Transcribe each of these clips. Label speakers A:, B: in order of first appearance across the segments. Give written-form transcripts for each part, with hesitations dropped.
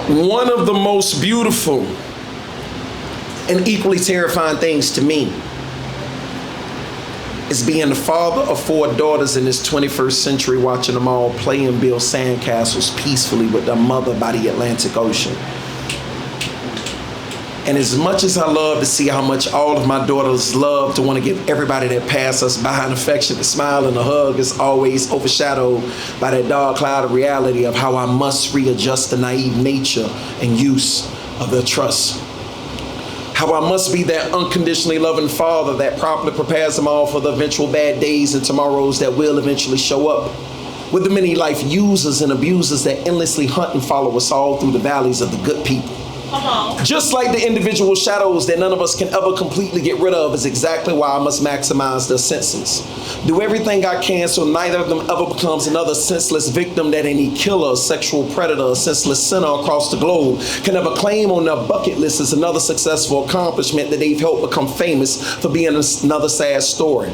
A: One of the most beautiful and equally terrifying things to me is being the father of 4 daughters in this 21st century, watching them all play and build sandcastles peacefully with their mother by the Atlantic Ocean. And as much as I love to see how much all of my daughters love to want to give everybody that pass us by an affectionate smile and a hug, is always overshadowed by that dark cloud of reality of how I must readjust the naive nature and use of their trust. How I must be that unconditionally loving father that properly prepares them all for the eventual bad days and tomorrows that will eventually show up. With the many life users and abusers that endlessly hunt and follow us all through the valleys of the good people. Just like the individual shadows that none of us can ever completely get rid of, is exactly why I must maximize their senses. Do everything I can so neither of them ever becomes another senseless victim that any killer, sexual predator, senseless sinner across the globe can ever claim on their bucket list as another successful accomplishment that they've helped become famous for being another sad story.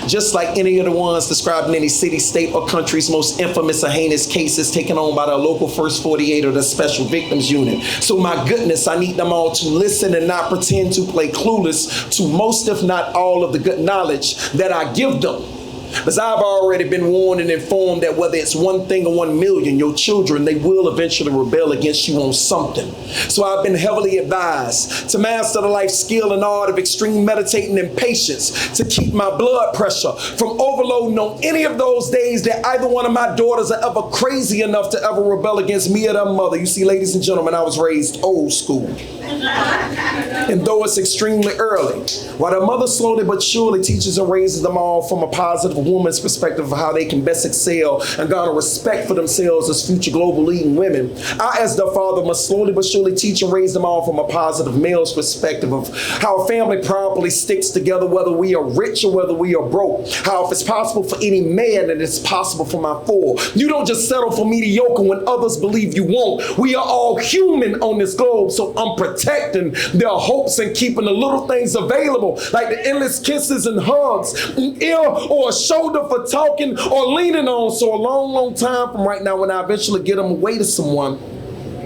A: Just like any of the ones described in any city, state, or country's most infamous or heinous cases taken on by their local First 48 or the Special Victims Unit. So my goodness, I need them all to listen and not pretend to play clueless to most, if not all, of the good knowledge that I give them. Because I've already been warned and informed that whether it's 1 thing or 1 million, your children, they will eventually rebel against you on something. So I've been heavily advised to master the life skill and art of extreme meditating and patience to keep my blood pressure from overloading on any of those days that either one of my daughters are ever crazy enough to ever rebel against me or their mother. You see, ladies and gentlemen, I was raised old school. And though it's extremely early, while their mother slowly but surely teaches and raises them all from a positive woman's perspective of how they can best excel and garner respect for themselves as future global leading women, I, as their father, must slowly but surely teach and raise them all from a positive male's perspective of how a family properly sticks together, whether we are rich or whether we are broke. How if it's possible for any man, then it's possible for my 4. You don't just settle for mediocre when others believe you won't. We are all human on this globe, so I'm protecting their hopes and keeping the little things available, like the endless kisses and hugs, an ear or a shoulder for talking or leaning on. So a long, long time from right now, when I eventually get them away to someone,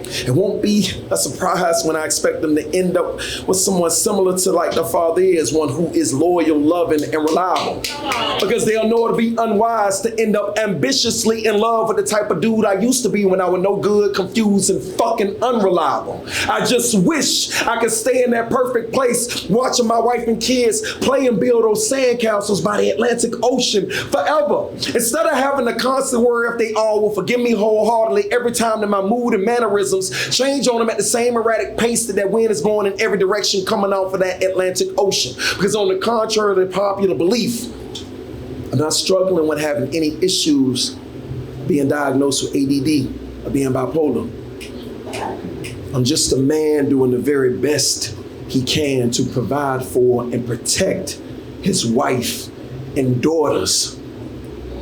A: it won't be a surprise when I expect them to end up with someone similar to like their father is, one who is loyal, loving, and reliable. Because they'll know it'll be unwise to end up ambitiously in love with the type of dude I used to be when I was no good, confused, and fucking unreliable. I just wish I could stay in that perfect place, watching my wife and kids play and build those sandcastles by the Atlantic Ocean forever. Instead of having to constantly worry if they all will forgive me wholeheartedly every time that my mood and mannerisms change on them at the same erratic pace that that wind is blowing in every direction coming off of that Atlantic Ocean. Because on the contrary to popular belief, I'm not struggling with having any issues being diagnosed with ADD or being bipolar. I'm just a man doing the very best he can to provide for and protect his wife and daughters.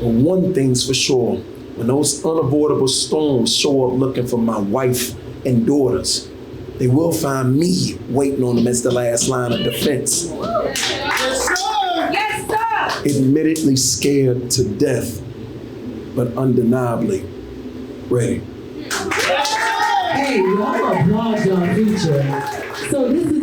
A: But one thing's for sure, when those unavoidable storms show up looking for my wife and daughters, they will find me waiting on them as the last line of defense.
B: Yes, sir. Yes, sir.
A: Admittedly scared to death, but undeniably ready.
C: Hey, y'all applaud y'all feature. So this is